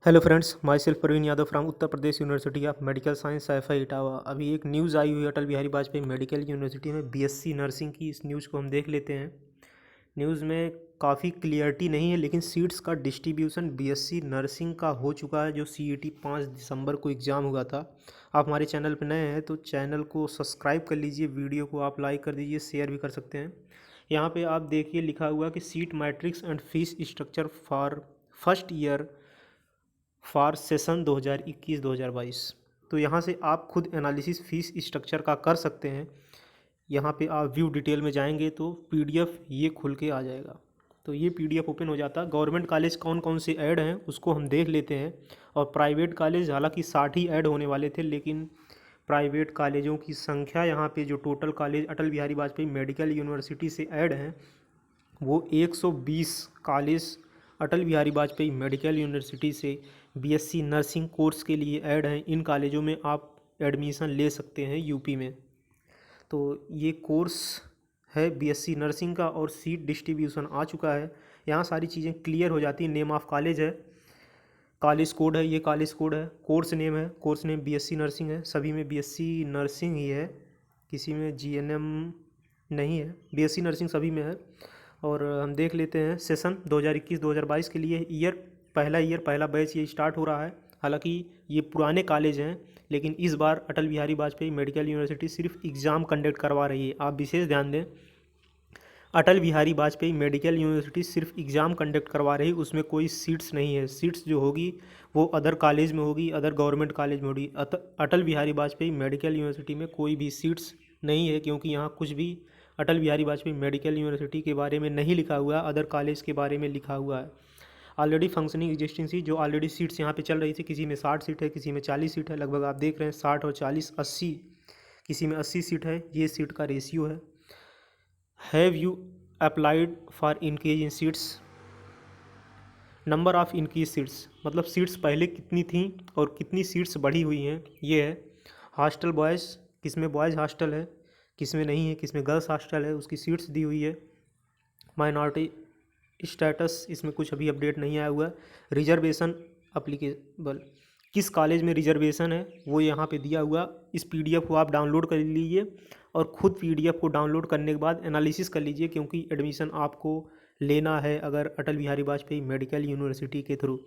Hello friends, myself Praveen Yadav from Uttar Pradesh university of medical science Saifai Etawah. अभी एक news आई हुई है अटल बिहारी वाजपेयी मेडिकल यूनिवर्सिटी में बीएससी नर्सिंग की। इस न्यूज़ को हम देख लेते हैं। न्यूज़ में काफ़ी क्लियरिटी नहीं है, लेकिन सीट्स का डिस्ट्रीब्यूशन बीएससी नर्सिंग का हो चुका है। जो सीईटी 5 दिसंबर को एग्ज़ाम हुआ था। आप हमारे चैनल पर नए हैं तो चैनल को सब्सक्राइब कर लीजिए, वीडियो को आप लाइक कर दीजिए, शेयर भी कर सकते हैं। यहाँ पे आप देखिए लिखा हुआ कि seat matrix and fees structure for first year for session 2021-2022। तो यहाँ से आप खुद एनालिसिस फ़ीस स्ट्रक्चर का कर सकते हैं। यहाँ पे आप व्यू डिटेल में जाएंगे तो पीडीएफ ये खुल के आ जाएगा। तो ये पीडीएफ ओपन हो जाता है। गवर्नमेंट कॉलेज कौन कौन से ऐड हैं उसको हम देख लेते हैं। और प्राइवेट कॉलेज हालांकि 60 ही ऐड होने वाले थे, लेकिन प्राइवेट कॉलेजों की संख्या यहाँ पे जो टोटल कॉलेज अटल बिहारी वाजपेयी मेडिकल यूनिवर्सिटी से ऐड हैं वो 120 कॉलेज अटल बिहारी वाजपेयी मेडिकल यूनिवर्सिटी से बीएससी नर्सिंग कोर्स के लिए ऐड हैं। इन कॉलेजों में आप एडमिशन ले सकते हैं यूपी में। तो ये कोर्स है बीएससी नर्सिंग का और सीट डिस्ट्रीब्यूशन आ चुका है। यहाँ सारी चीज़ें क्लियर हो जाती हैं। नेम ऑफ़ कॉलेज है, कॉलेज कोड है, ये कॉलेज कोड है, कोर्स नेम है, कोर्स नेम बीएससी नर्सिंग है। सभी में बीएससी नर्सिंग ही है, किसी में जीएनएम नहीं है। बीएससी नर्सिंग सभी में है। और हम देख लेते हैं सेशन 2021-2022 के लिए ईयर पहला बैच ये स्टार्ट हो रहा है। हालांकि ये पुराने कॉलेज हैं, लेकिन इस बार अटल बिहारी वाजपेयी मेडिकल यूनिवर्सिटी सिर्फ एग्ज़ाम कंडक्ट करवा रही है। आप विशेष ध्यान दें, अटल बिहारी वाजपेयी मेडिकल यूनिवर्सिटी सिर्फ एग्ज़ाम कंडक्ट करवा रही, उसमें कोई सीट्स नहीं है। सीट्स जो होगी वो अदर कॉलेज में होगी, अदर गवर्नमेंट कॉलेज में होगी। अटल बिहारी वाजपेयी मेडिकल यूनिवर्सिटी में कोई भी सीट्स नहीं है, क्योंकि यहाँ कुछ भी अटल बिहारी वाजपेयी मेडिकल यूनिवर्सिटी के बारे में नहीं लिखा हुआ है, अदर कॉलेज के बारे में लिखा हुआ है। ऑलरेडी फंक्शनिंग एग्जिस्टिंग सीट, जो ऑलरेडी सीट्स यहाँ पे चल रही थी, किसी में 60 सीट है, किसी में 40 सीट है। लगभग आप देख रहे हैं 60 और 40 80, किसी में 80 सीट है। ये सीट का रेशियो है। Have you applied for increase in seats? Number of increase seats मतलब सीट्स पहले कितनी थी और कितनी सीट्स बढ़ी हुई हैं, ये है। हॉस्टल बॉयज़, किस में बॉयज़ हॉस्टल है, किस में नहीं है, किस में गर्ल्स हॉस्टल है, उसकी सीट्स दी हुई है। माइनॉरिटी स्टेटस, इसमें कुछ अभी अपडेट नहीं आया हुआ है। रिजर्वेशन अप्लीकेबल, किस कॉलेज में रिजर्वेशन है वो यहाँ पे दिया हुआ। इस पीडीएफ को आप डाउनलोड कर लीजिए और ख़ुद पीडीएफ को डाउनलोड करने के बाद एनालिसिस कर लीजिए, क्योंकि एडमिशन आपको लेना है अगर अटल बिहारी वाजपेयी मेडिकल यूनिवर्सिटी के थ्रू।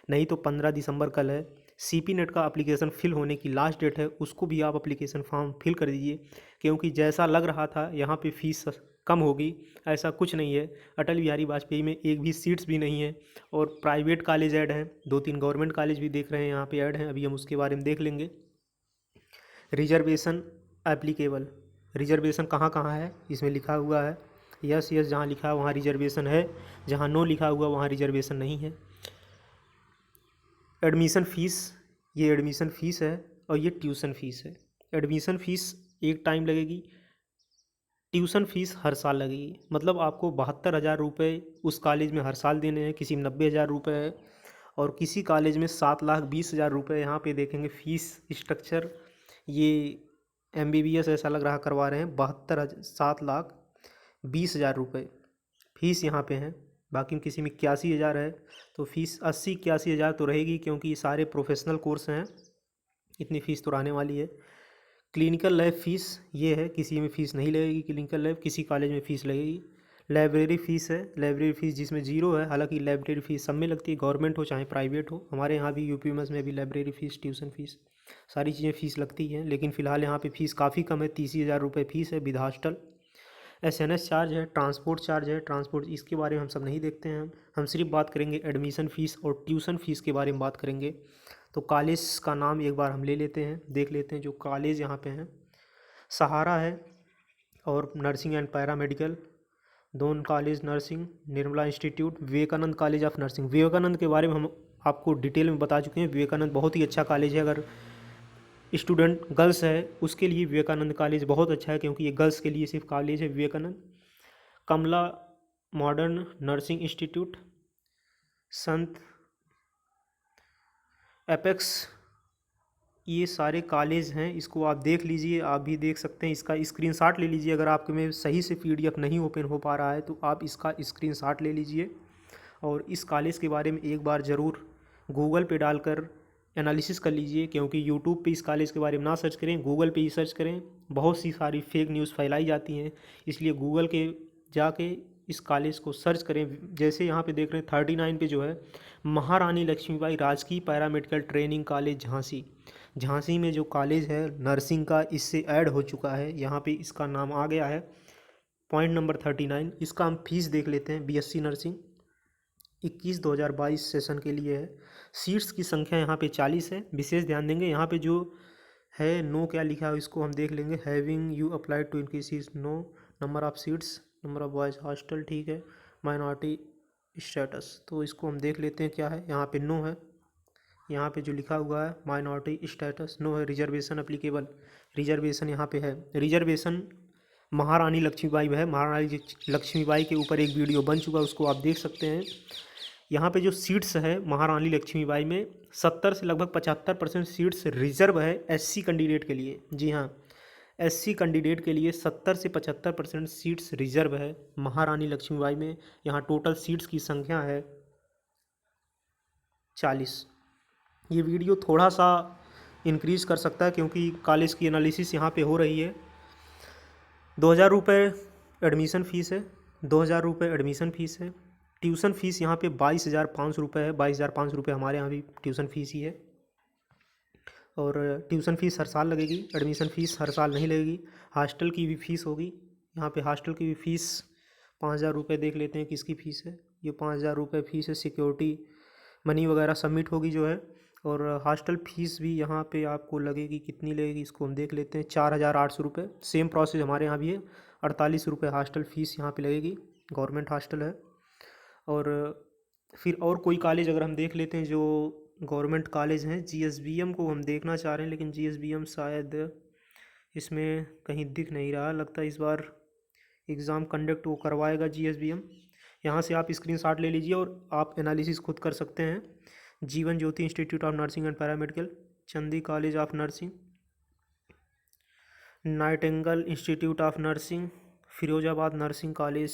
नहीं तो 15 दिसंबर कल है। सीपी नेट का एप्लीकेशन फिल होने की लास्ट डेट है, उसको भी आप एप्लीकेशन फॉर्म फिल कर दीजिए, क्योंकि जैसा लग रहा था यहाँ पे फ़ीस कम होगी, ऐसा कुछ नहीं है। अटल बिहारी वाजपेयी में एक भी सीट्स भी नहीं है और प्राइवेट कॉलेज ऐड हैं, 2-3 गवर्नमेंट कॉलेज भी देख रहे हैं यहाँ पे ऐड हैं। अभी हम उसके बारे में देख लेंगे। रिजर्वेशन एप्लीकेबल, रिजर्वेशन कहाँ कहाँ है इसमें लिखा हुआ है। यस यस, जहाँ लिखा है वहाँ रिजर्वेशन है, जहाँ नो लिखा हुआ वहाँ रिजर्वेशन नहीं है। एडमिशन फ़ीस, ये एडमिशन फ़ीस है और ये ट्यूशन फ़ीस है। एडमिशन फ़ीस एक टाइम लगेगी, ट्यूशन फ़ीस हर साल लगेगी। मतलब आपको 72,000 रुपये उस कॉलेज में हर साल देने हैं, किसी में 90,000 रुपये है और किसी कॉलेज में 7,20,000 रुपये। यहाँ पे देखेंगे फ़ीस स्ट्रक्चर, ये एमबीबीएस ऐसा लग रहा करवा रहे हैं। 7,20,000 रुपये फ़ीस यहाँ पे है। बाकी किसी में 81,000 है, तो फ़ीस 80-81,000 तो रहेगी, क्योंकि ये सारे प्रोफेशनल कोर्स हैं, इतनी फ़ीस तो रहने वाली है। क्लिनिकल लैब फ़ीस ये है, किसी में फ़ीस नहीं लगेगी क्लिनिकल लैब, किसी कॉलेज में फ़ीस लगेगी। लाइब्रेरी फ़ीस है, लाइब्रेरी फ़ीस जिसमें ज़ीरो है। हालांकि लाइब्रेरी फ़ीस सब में लगती है, गवर्नमेंट हो चाहे प्राइवेट हो। हमारे यहाँ भी यूपीएमएस में भी लाइब्रेरी फ़ीस, ट्यूशन फ़ीस, सारी चीज़ें फ़ीस लगती हैं, लेकिन फ़िलहाल यहाँ पे फ़ीस काफ़ी कम है। 30,000 रुपये फ़ीस है विद हॉस्टल। एसएनएस चार्ज है, ट्रांसपोर्ट चार्ज है। ट्रांसपोर्ट इसके बारे में हम सब नहीं देखते हैं। हम सिर्फ बात करेंगे एडमिशन फ़ीस और ट्यूशन फ़ीस के बारे में बात करेंगे। तो कॉलेज का नाम एक बार हम ले लेते हैं, देख लेते हैं जो कॉलेज यहाँ पे हैं। सहारा है और नर्सिंग एंड पैरामेडिकल, दोनों college nursing. Nirmala institute, Vivekanand college of nursing. Vivekanand के बारे में हम आपको डिटेल में बता चुके हैं। विवेकानंद बहुत ही अच्छा कॉलेज है। अगर स्टूडेंट गर्ल्स है उसके लिए विवेकानंद कॉलेज बहुत अच्छा है, क्योंकि ये गर्ल्स के लिए सिर्फ कॉलेज है विवेकानंद। कमला मॉडर्न नर्सिंग इंस्टीट्यूट, संत एपेक्स, ये सारे कॉलेज हैं। इसको आप देख लीजिए, आप भी देख सकते हैं। इसका स्क्रीनशॉट ले लीजिए। अगर आपके में सही से पीडीएफ नहीं ओपन हो पा रहा है तो आप इसका स्क्रीनशॉट ले लीजिए और इस कॉलेज के बारे में एक बार ज़रूर गूगल पे डालकर एनालिसिस कर लीजिए, क्योंकि यूट्यूब पे इस कॉलेज के बारे में ना सर्च करें, गूगल पे ही सर्च करें। बहुत सी सारी फेक न्यूज़ फैलाई जाती हैं, इसलिए गूगल के जाके इस कॉलेज को सर्च करें। जैसे यहाँ पे देख रहे हैं 39 पे जो है महारानी लक्ष्मीबाई राजकीय paramedical training college Jhansi. Jhansi में जो कॉलेज है नर्सिंग का, इससे ऐड हो चुका है, यहाँ पे इसका नाम आ गया है। पॉइंट नंबर 39, इसका हम फीस देख लेते हैं। बीएससी नर्सिंग 21-2022 सेशन के लिए है। सीट्स की संख्या यहाँ पे 40 है। विशेष ध्यान देंगे यहाँ पे जो है नो क्या लिखा है इसको हम देख लेंगे। Having you applied to increase seats, no. Number of seats, number of boys hostel, ठीक है। माइनॉरिटी स्टेटस, तो इसको हम देख लेते हैं क्या है। यहाँ पे नो है, यहाँ पे जो लिखा हुआ है माइनॉरिटी स्टेटस नो है। रिजर्वेशन अप्लीकेबल, रिजर्वेशन यहाँ पे है। रिजर्वेशन महारानी लक्ष्मीबाई है, महारानी लक्ष्मीबाई के ऊपर एक वीडियो बन चुका है, उसको आप देख सकते हैं। यहाँ पे जो सीट्स है महारानी लक्ष्मीबाई में 70 से लगभग 75% सीट्स रिजर्व है एससी कैंडिडेट के लिए। जी हाँ, एससी कैंडिडेट के लिए 70 से 75% सीट्स रिजर्व है महारानी लक्ष्मीबाई में। यहाँ टोटल सीट्स की संख्या है 40। ये वीडियो थोड़ा सा इंक्रीज़ कर सकता है क्योंकि कॉलेज की एनालिसिस यहाँ पे हो रही है। 2000 रुपये एडमिशन फ़ीस है, 2000 रुपये एडमिशन फ़ीस है। ट्यूशन फ़ीस यहाँ पे 22,500 रुपये है। 22,500 रुपये हमारे यहाँ भी ट्यूशन फ़ीस ही है। और ट्यूशन फ़ीस हर साल लगेगी, एडमिशन फ़ीस हर साल नहीं लगेगी। हॉस्टल की भी फ़ीस होगी। यहाँ पे हॉस्टल की भी फ़ीस 5,000 रुपये देख लेते हैं किसकी फ़ीस है। ये 5,000 रुपये फ़ीस है, सिक्योरिटी मनी वगैरह सबमिट होगी जो है। और हॉस्टल फ़ीस भी यहाँ पे आपको लगेगी, कितनी लगेगी इसको हम देख लेते हैं। 4,800 रुपये। सेम प्रोसेस हमारे यहाँ भी है। 48 रुपये हॉस्टल फ़ीस यहाँ पे लगेगी, गवर्नमेंट हॉस्टल है। और फिर और कोई कॉलेज अगर हम देख लेते हैं जो गवर्नमेंट कॉलेज हैं, जीएसबीएम को हम देखना चाह रहे हैं, लेकिन जीएसबीएम शायद इसमें कहीं दिख नहीं रहा। लगता है इस बार एग्ज़ाम कंडक्ट वो करवाएगा जीएसबीएम। यहाँ से आप स्क्रीनशॉट ले लीजिए और आप एनालिसिस खुद कर सकते हैं। Jeevan Jyoti institute of nursing and paramedical, Chandi college of nursing, Nightingale institute of nursing, Firozabad nursing college,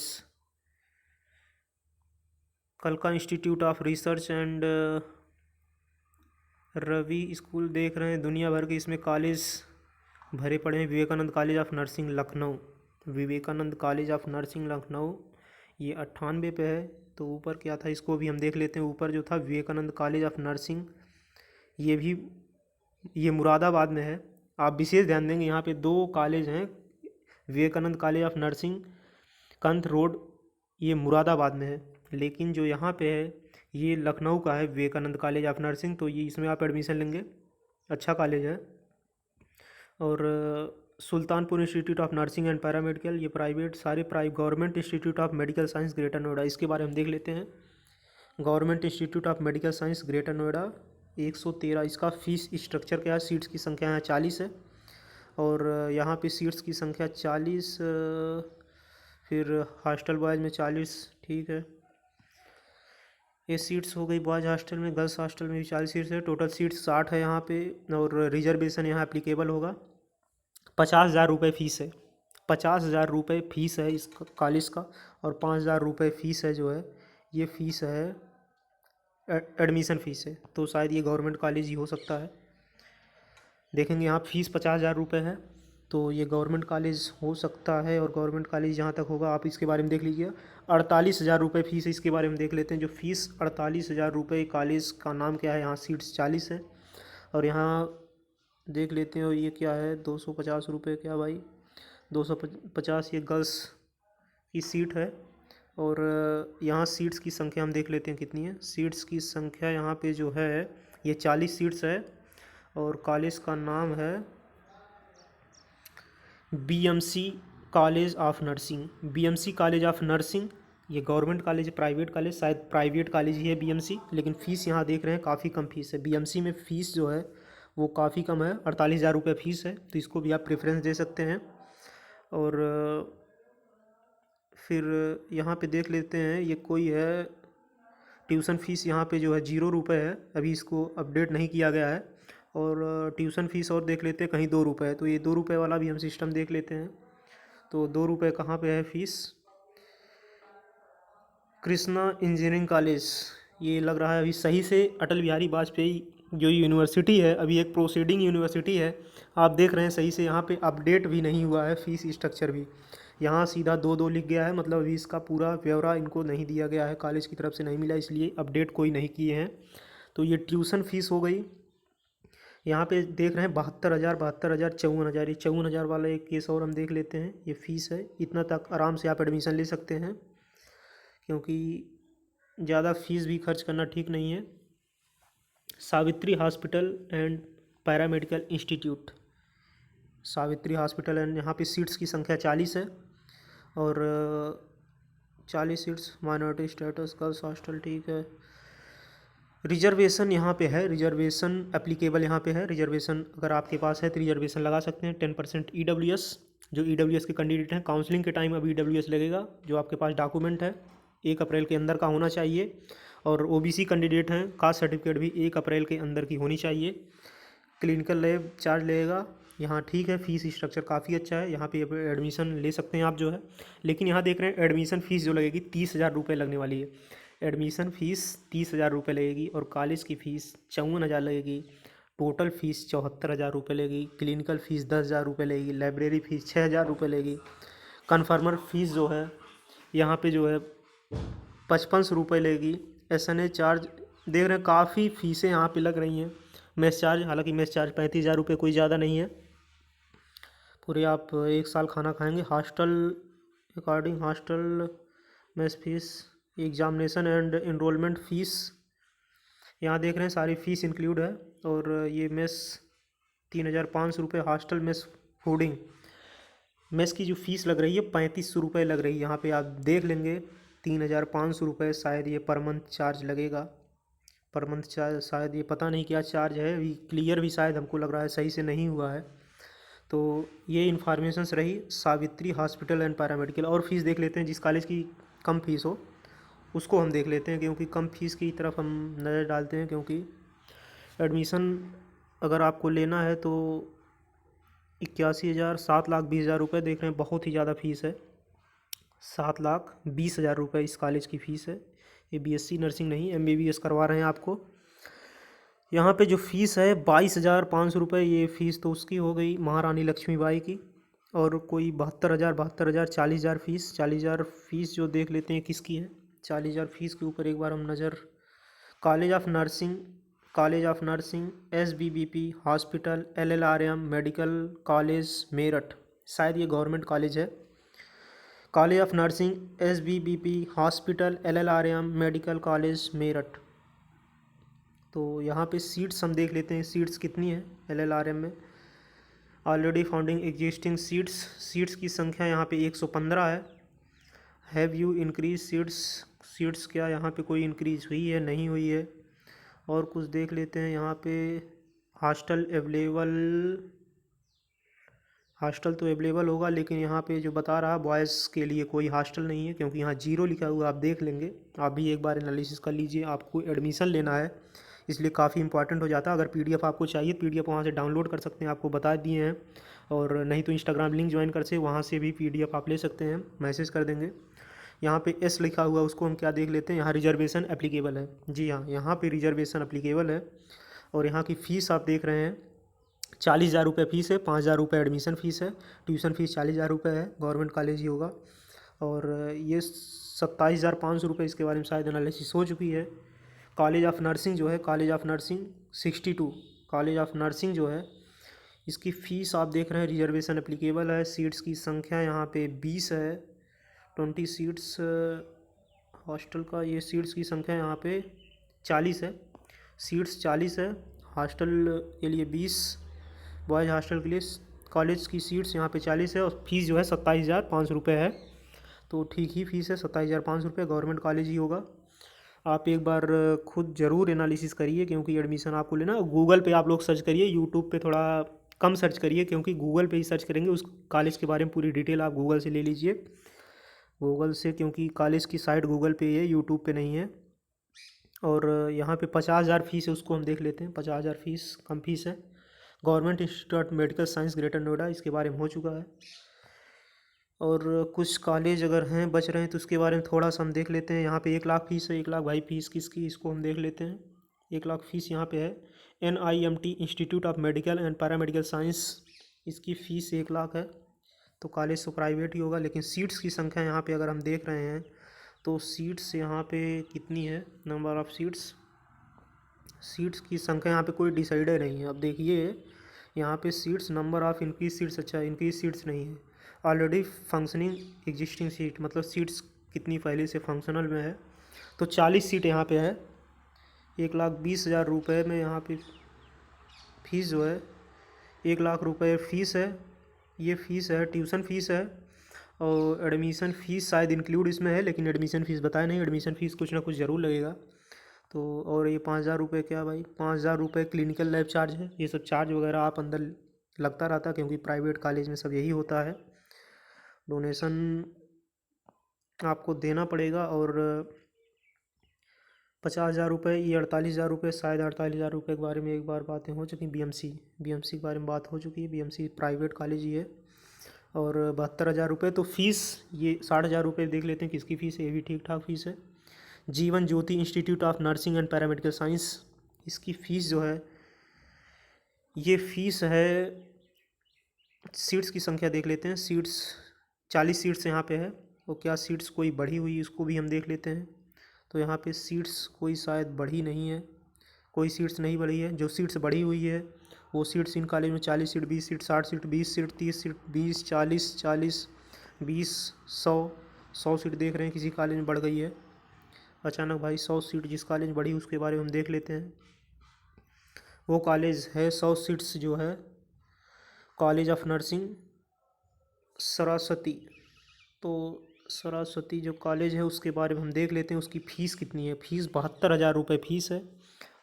कलका institute of research and Ravi school देख रहे हैं। दुनिया भर के इसमें कॉलेज भरे पड़े हैं। Vivekananda college of nursing Lucknow, Vivekanand college of nursing Lucknow, ये 98 पे है। तो ऊपर क्या था इसको भी हम देख लेते हैं। ऊपर जो था विवेकानंद कॉलेज ऑफ नर्सिंग, ये मुरादाबाद में है। आप विशेष ध्यान देंगे यहाँ पे 2 कॉलेज हैं। Vivekananda college of nursing Kanth road, ये मुरादाबाद में है, लेकिन जो यहाँ पे है ये लखनऊ का है, विवेकानंद कॉलेज ऑफ नर्सिंग। तो ये इसमें आप एडमिशन लेंगे, अच्छा कॉलेज है। और Sultanpur institute of nursing and paramedical, ये प्राइवेट, सारे government institute of medical science greater Noida, इसके बारे में हम देख लेते हैं। Government institute of medical science greater Noida 113। इसका फ़ीस स्ट्रक्चर क्या है, सीट्स की संख्या यहाँ 40 है। और यहाँ पे सीट्स की संख्या 40, फिर हॉस्टल बॉयज़ में 40, ठीक है। ये सीट्स हो गई बॉयज़ हॉस्टल में। गर्ल्स हॉस्टल में भी 40 सीट्स है। टोटल सीट्स 60 है यहाँ पे। और रिजर्वेशन यहाँ एप्लीकेबल होगा। 50,000 रुपये फ़ीस है, 50,000 रुपये फ़ीस है इस कॉलेज का। और 5,000 रुपये फ़ीस है जो है, ये फ़ीस है एडमिशन फ़ीस है। तो शायद ये गवर्नमेंट कॉलेज ही हो सकता है। देखेंगे यहाँ फ़ीस 50,000 रुपये है, तो ये गवर्नमेंट कॉलेज हो सकता है। और गवर्नमेंट कॉलेज जहाँ तक होगा आप इसके बारे में देख लीजिए। 48,000 रुपये फ़ीस है, इसके बारे में देख लेते हैं। जो फ़ीस 48,000 रुपये, कॉलेज का नाम क्या है, यहाँ सीट्स 40 है। और यहाँ देख लेते हैं। और ये क्या है, 250 रुपये, क्या भाई 250, ये गर्ल्स की सीट है। और यहाँ सीट्स की संख्या हम देख लेते हैं कितनी है। सीट्स की संख्या यहाँ पे जो है ये 40 सीट्स है। और कॉलेज का नाम है BMC college of nursing, BMC college of nursing. ये गवर्नमेंट कॉलेज है, प्राइवेट कॉलेज, शायद प्राइवेट कॉलेज ही है बीएमसी। लेकिन फ़ीस यहाँ देख रहे हैं काफ़ी कम फ़ीस है। बीएमसी में फ़ीस जो है वो काफ़ी कम है, 48,000 रुपये फ़ीस है। तो इसको भी आप प्रेफरेंस दे सकते हैं। और फिर यहाँ पे देख लेते हैं, ये कोई है ट्यूशन फ़ीस यहाँ पे जो है 0 रुपये है, अभी इसको अपडेट नहीं किया गया है। और ट्यूशन फ़ीस और देख लेते हैं, कहीं 2 रुपये है। तो ये 2 रुपये वाला भी हम सिस्टम देख लेते हैं। तो 2 रुपये कहाँ पे है फ़ीस, कृष्णा इंजीनियरिंग कॉलेज, ये लग रहा है अभी सही से अटल बिहारी वाजपेयी जो यूनिवर्सिटी है अभी एक प्रोसीडिंग यूनिवर्सिटी है। आप देख रहे हैं सही से यहाँ पे अपडेट भी नहीं हुआ है फीस स्ट्रक्चर भी। यहाँ सीधा 2-2 लिख गया है, मतलब अभी इसका पूरा ब्यौरा इनको नहीं दिया गया है, कॉलेज की तरफ से नहीं मिला, इसलिए अपडेट कोई नहीं किए हैं। तो ये ट्यूशन फ़ीस हो गई। यहाँ पे देख रहे हैं 72,000, 72,000, 54,000। ये 54,000 वाला एक केस और हम देख लेते हैं। ये फ़ीस है, इतना तक आराम से आप एडमिशन ले सकते हैं, क्योंकि ज़्यादा फीस भी खर्च करना ठीक नहीं है। Savitri hospital and paramedical institute, Savitri hospital and यहाँ पे सीट्स की संख्या 40 है और 40 seats, minority status, girls hostel, ठीक है। रिजर्वेशन यहाँ पे है, रिजर्वेशन एप्लीकेबल यहाँ पे है। रिजर्वेशन अगर आपके पास है तो रिजर्वेशन लगा सकते हैं। 10% EWS, जो EWS के कैंडिडेट हैं, काउंसलिंग के टाइम अब EWS लगेगा। जो आपके पास डॉक्यूमेंट है 1 अप्रैल के अंदर का होना चाहिए, और OBC कैंडिडेट हैं, कास्ट सर्टिफिकेट भी 1 अप्रैल के अंदर की होनी चाहिए। क्लिनिकल लैब चार्ज लगेगा यहाँ, ठीक है। फ़ीस स्ट्रक्चर काफ़ी अच्छा है, यहाँ पे एडमिशन ले सकते हैं आप जो है। लेकिन यहाँ देख रहे हैं एडमिशन फ़ीस जो लगेगी 30,000 रुपये लगने वाली है। एडमिशन फ़ीस 30,000 रुपये लगेगी और कॉलेज की फ़ीस 54,000 लगेगी। टोटल फ़ीस 74,000 रुपये लगेगी। क्लिनिकल फ़ीस 10,000 रुपये लगेगी। लाइब्रेरी फ़ीस 6,000 रुपये लगेगी। कन्फर्मर फ़ीस जो है यहाँ पे जो है 55 रुपये लगेगी। SNA चार्ज देख रहे हैं, काफ़ी फ़ीसें यहाँ पे लग रही हैं। मेस चार्ज, हालांकि मेस चार्ज 35,000 रुपये कोई ज़्यादा नहीं है। पूरे आप 1 साल खाना खाएंगे। Hostel according hostel mess fees, examination and enrolment fees, यहाँ देख रहे हैं सारी फ़ीस इंक्लूड है। और ये मेस 3,500 रुपये। हॉस्टल मेस फूडिंग, मेस की जो फ़ीस लग रही है 3,500 रुपये लग रही है। यहाँ पे आप देख लेंगे 3,500 रुपये शायद ये पर मंथ चार्ज लगेगा। पर मंथ चार्ज शायद, ये पता नहीं क्या चार्ज है, अभी क्लियर भी शायद हमको लग रहा है सही से नहीं हुआ है। तो ये इन्फॉर्मेशंस रही सावित्री हॉस्पिटल एंड पैरामेडिकल। और फीस देख लेते हैं, जिस कॉलेज की कम फीस हो उसको हम देख लेते हैं, क्योंकि कम फीस की तरफ हम नज़र डालते हैं। क्योंकि एडमिशन अगर आपको लेना है तो 81,000, 7,20,000 रुपये देख रहे हैं, बहुत ही ज़्यादा फ़ीस है। 7,20,000 रुपये इस कॉलेज की फ़ीस है। ये BSc नर्सिंग नहीं, MBBS करवा रहे हैं आपको। यहाँ पे जो फ़ीस है 22,500 रुपये, ये फ़ीस तो उसकी हो गई महारानी लक्ष्मीबाई की। और कोई 72,000, 72,000, 40,000 फ़ीस। 40,000 फ़ीस जो देख लेते हैं किसकी है। 40,000 फ़ीस के ऊपर एक बार हम नज़र, college of nursing, college of nursing, SBBP hospital, LLRM medical college Meerut, शायद ये गवर्नमेंट कॉलेज है। College of nursing, SBBP hospital, LLRM medical college Meerut. तो यहाँ पे सीट्स हम देख लेते हैं, सीट्स कितनी है LLRM में। Already founding existing seats, seats की संख्या यहाँ पे 115 है। Have you increase seats, seats क्या यहाँ पे कोई इंक्रीज हुई है, नहीं हुई है। और कुछ देख लेते हैं यहाँ पे। हॉस्टल अवेलेबल, हॉस्टल तो अवेलेबल होगा, लेकिन यहाँ पे जो बता रहा बॉयज़ के लिए कोई हॉस्टल नहीं है, क्योंकि यहाँ 0 लिखा हुआ, आप देख लेंगे। आप भी एक बार एनालिसिस कर लीजिए, आपको एडमिशन लेना है इसलिए काफ़ी इंपॉर्टेंट हो जाता है। अगर PDF आपको चाहिए, PDF वहाँ से डाउनलोड कर सकते हैं, आपको बता दिए हैं। और नहीं तो इंस्टाग्राम लिंक ज्वाइन कर से वहाँ से भी PDF आप ले सकते हैं, मैसेज कर देंगे। यहाँ पे S लिखा हुआ, उसको हम क्या देख लेते हैं। यहाँ रिजर्वेशन एप्लीकेबल है, जी हाँ, यहाँ पे रिजर्वेशन एप्लीकेबल है। और यहाँ की फ़ीस आप देख रहे हैं 40,000 रुपये फ़ीस है, 5,000 रुपये एडमिशन फ़ीस है। ट्यूशन फ़ीस 40,000 रुपये है, गवर्नमेंट कॉलेज ही होगा। और ये 27,500 रुपये, इसके बारे में शायद एनालिसिस हो चुकी है। कॉलेज ऑफ नर्सिंग जो है, college of nursing 62, college of nursing जो है, इसकी फ़ीस आप देख रहे हैं रिजर्वेशन एप्लीकेबल है। सीट्स की संख्या यहाँ पे 20 है, 20 सीट्स। हॉस्टल का ये सीट्स की संख्या यहाँ पे 40 है, सीट्स 40 है। हॉस्टल के लिए 20, बॉयज़ हॉस्टल के लिए। कॉलेज की सीट्स यहाँ पे 40 है और फीस जो है 27,500 रुपये है। तो ठीक ही फीस है, 27,500 रुपये, गवर्नमेंट कॉलेज ही होगा। आप एक बार खुद ज़रूर एनालिसिस करिए, क्योंकि एडमिशन आपको लेना। गूगल पे आप लोग सर्च करिए, यूट्यूब पे थोड़ा कम सर्च करिए, क्योंकि गूगल पे ही सर्च करेंगे उस कॉलेज के बारे में पूरी डिटेल आप गूगल से ले लीजिए, गूगल से, क्योंकि कॉलेज की साइट गूगल पे है, यूट्यूब पे नहीं है। और यहाँ पे 50,000 फीस है, उसको हम देख लेते हैं। 50,000 फीस कम फीस है। Government institute of medical science greater Noida, इसके बारे में हो चुका है। और कुछ कॉलेज अगर हैं बच रहे हैं तो उसके बारे में थोड़ा सा हम देख लेते हैं। यहाँ पे 1 लाख फ़ीस है। 1 लाख भाई फ़ीस किसकी, इसको हम देख लेते हैं। 1 लाख फ़ीस यहाँ पे है। NIMT institute of medical and paramedical science, इसकी फ़ीस 1 लाख है। तो कॉलेज तो प्राइवेट ही होगा, लेकिन सीट्स की संख्या यहाँ पे अगर हम देख रहे हैं तो सीट्स यहाँ पे कितनी है, नंबर ऑफ़ सीट्स की संख्या यहाँ पे कोई डिसाइडर नहीं है। अब देखिए यहाँ पे seats, number of increase seats, अच्छा इंक्रीज सीट्स नहीं है। ऑलरेडी फंक्शनिंग एग्जिस्टिंग सीट, मतलब सीट्स कितनी पहले से फंक्शनल में है। तो 40 सीट यहाँ पे है। 1,20,000 रुपये में यहाँ पे फीस जो है, 1 लाख रुपये फ़ीस है। ये फ़ीस है, ट्यूशन फ़ीस है। और एडमिशन फ़ीस शायद इंक्लूड इसमें है, लेकिन एडमिशन फ़ीस बताया नहीं। एडमिशन फ़ीस कुछ ना कुछ ज़रूर लगेगा। तो और ये 5,000 रुपये क्या भाई, 5,000 रुपये क्लिनिकल लैब चार्ज है। ये सब चार्ज वगैरह आप अंदर लगता रहता, क्योंकि प्राइवेट कॉलेज में सब यही होता है। डोनेशन आपको देना पड़ेगा। और 50,000 रुपये, ये 48,000 रुपये, शायद 48,000 रुपये के बारे में एक बार बातें हो चुकी। BMC के बारे में बात हो चुकी है। BMC प्राइवेट कॉलेज ही है। और 72,000 रुपये तो फ़ीस, ये 60,000 रुपये देख लेते हैं किसकी फ़ीस है। ये भी ठीक ठाक फ़ीस है। Jeevan Jyoti institute of nursing and paramedical science, इसकी फ़ीस जो है, ये फ़ीस है। सीट्स की संख्या देख लेते हैं। सीट्स 40 सीट्स यहाँ पे है। और क्या सीट्स कोई बढ़ी हुई, इसको भी हम देख लेते हैं। तो यहाँ पे सीट्स कोई शायद बढ़ी नहीं है, कोई सीट्स नहीं बढ़ी है। जो सीट्स बढ़ी हुई है वो सीट्स इन कॉलेज में 40 seat, 20 seat, 60 seat, 20 seat, 30 seat, 20, 40, 40, 20, 100 seat देख रहे हैं किसी कॉलेज में बढ़ गई है अचानक भाई। 100 सीट जिस कॉलेज में बढ़ी, उसके बारे में हम देख लेते हैं। वो कॉलेज है 100 सीट्स जो है, कॉलेज ऑफ नर्सिंग सरस्वती। तो सरस्वती जो कॉलेज है उसके बारे में हम देख लेते हैं। उसकी फ़ीस कितनी है। फ़ीस 72,000 रुपये फ़ीस है।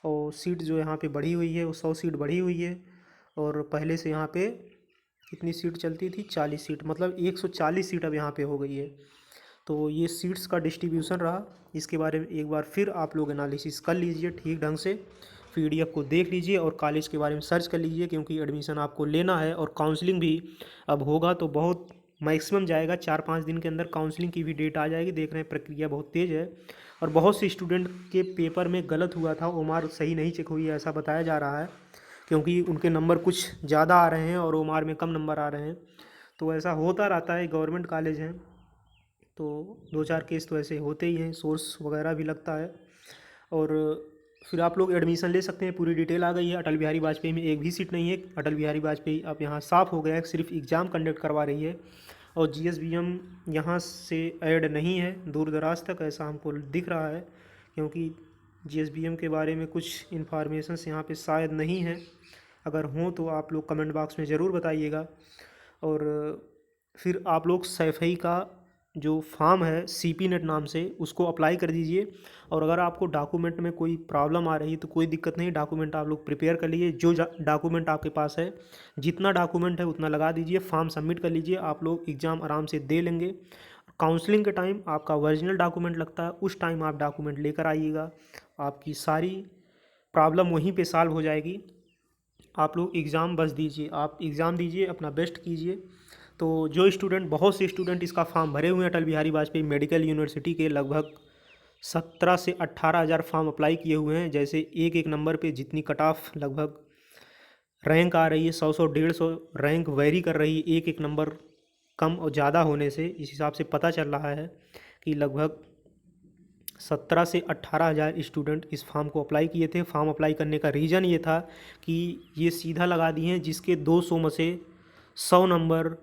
और सीट जो यहाँ पे बढ़ी हुई है वो 100 सीट बढ़ी हुई है। और पहले से यहाँ पे कितनी सीट चलती थी, 40 सीट, मतलब 140 सीट अब यहाँ पे हो गई है। तो ये सीट्स का डिस्ट्रीब्यूशन रहा। इसके बारे में एक बार फिर आप लोग एनालिसिस कर लीजिए ठीक ढंग से, PDF को देख लीजिए और कॉलेज के बारे में सर्च कर लीजिए, क्योंकि एडमिशन आपको लेना है। और काउंसलिंग भी अब होगा तो बहुत मैक्सिमम जाएगा, 4-5 दिन के अंदर काउंसलिंग की भी डेट आ जाएगी। देख रहे हैं प्रक्रिया बहुत तेज़ है। और बहुत से स्टूडेंट के पेपर में गलत हुआ था, ओमार सही नहीं चेक हुई है ऐसा बताया जा रहा है, क्योंकि उनके नंबर कुछ ज़्यादा आ रहे हैं और ओमार में कम नंबर आ रहे हैं। तो ऐसा होता रहता है, गवर्नमेंट कॉलेज हैं तो 2-4 केस तो ऐसे होते ही हैं, सोर्स वगैरह भी लगता है। और फिर आप लोग एडमिशन ले सकते हैं। पूरी डिटेल आ गई है। अटल बिहारी वाजपेयी में एक भी सीट नहीं है। अटल बिहारी वाजपेयी अब यहाँ साफ़ हो गया है, सिर्फ एग्ज़ाम कंडक्ट करवा रही है। और GSBM यहाँ से ऐड नहीं है दूर दराज तक, ऐसा हमको दिख रहा है, क्योंकि GSBM के बारे में कुछ इन्फॉर्मेशंस यहाँ पे शायद नहीं है। अगर हों तो आप लोग कमेंट बॉक्स में ज़रूर बताइएगा। और फिर आप लोग सैफई का जो फॉर्म है CP नेट नाम से, उसको अप्लाई कर दीजिए। और अगर आपको डॉक्यूमेंट में कोई प्रॉब्लम आ रही है तो कोई दिक्कत नहीं, डॉक्यूमेंट आप लोग प्रिपेयर कर लीजिए। जो डॉक्यूमेंट आपके पास है, जितना डॉक्यूमेंट है उतना लगा दीजिए, फॉर्म सबमिट कर लीजिए। आप लोग एग्ज़ाम आराम से दे लेंगे। काउंसलिंग के टाइम आपका ओरिजिनल डॉक्यूमेंट लगता है, उस टाइम आप डॉक्यूमेंट लेकर आइएगा। आपकी सारी प्रॉब्लम वहीं पे सॉल्व हो जाएगी। आप लोग एग्ज़ाम बस दीजिए, आप एग्ज़ाम दीजिए, अपना बेस्ट कीजिए। तो जो स्टूडेंट, बहुत से स्टूडेंट इसका फॉर्म भरे हुए हैं अटल बिहारी वाजपेयी मेडिकल यूनिवर्सिटी के, लगभग 17 से 18,000 फॉर्म अप्लाई किए हुए हैं। जैसे एक एक नंबर पे जितनी कट ऑफ लगभग रैंक आ रही है, 100 150 रैंक वेरी कर रही है एक एक नंबर कम और ज़्यादा होने से। इस हिसाब से पता चल रहा है कि लगभग 17 से 18,000 स्टूडेंट इस फॉर्म को अप्लाई किए थे। फॉर्म अप्लाई करने का रीज़न ये था कि ये सीधा लगा दिए हैं, जिसके 200 में से 100 नंबर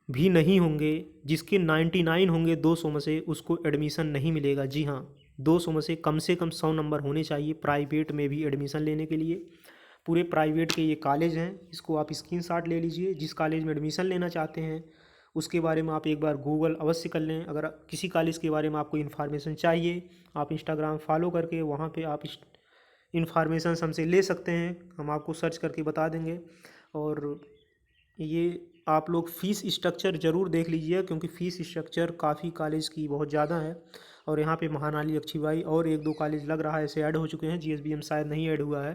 भी नहीं होंगे, जिसके 99 होंगे 200 में से, उसको एडमिशन नहीं मिलेगा। जी हाँ, 200 में से कम 100 नंबर होने चाहिए प्राइवेट में भी एडमिशन लेने के लिए। पूरे प्राइवेट के ये कॉलेज हैं, इसको आप स्क्रीनशॉट ले लीजिए। जिस कॉलेज में एडमिशन लेना चाहते हैं उसके बारे में आप एक बार गूगल अवश्य कर लें। अगर किसी कॉलेज के बारे में आपको इन्फॉर्मेशन चाहिए, आप इंस्टाग्राम फॉलो करके वहाँ पे आप इन्फॉर्मेशन हमसे ले सकते हैं, हम आपको सर्च करके बता देंगे। और ये आप लोग फ़ीस स्ट्रक्चर ज़रूर देख लीजिए, क्योंकि फ़ीस स्ट्रक्चर काफ़ी कॉलेज की बहुत ज़्यादा है। और यहाँ पे महानाली, अक्षीबाई और 1-2 कॉलेज लग रहा है ऐसे ऐड हो चुके हैं। GSBM शायद नहीं ऐड हुआ है।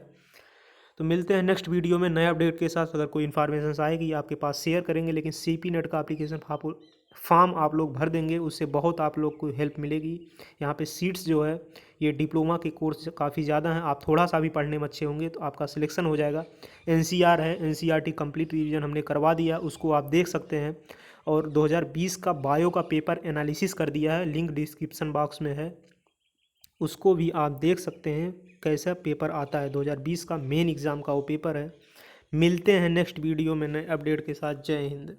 तो मिलते हैं नेक्स्ट वीडियो में नए अपडेट के साथ। अगर कोई इन्फॉर्मेशन आएगी आपके पास शेयर करेंगे। लेकिन CP नेट का एप्लीकेशन फॉर्म आप लोग भर देंगे उससे बहुत आप लोग को हेल्प मिलेगी। यहाँ पे सीट्स जो है ये डिप्लोमा के कोर्स काफ़ी ज़्यादा हैं, आप थोड़ा सा भी पढ़ने में अच्छे होंगे तो आपका सिलेक्शन हो जाएगा। एनसीआर है, एनसीईआरटी कंप्लीट रिवीजन हमने करवा दिया, उसको आप देख सकते हैं। और 2020 का बायो का पेपर एनालिसिस कर दिया है, लिंक डिस्क्रिप्शन बॉक्स में है, उसको भी आप देख सकते हैं कैसा पेपर आता है। 2020 का मेन एग्ज़ाम का वो पेपर है। मिलते हैं नेक्स्ट वीडियो में नए अपडेट के साथ। जय हिंद।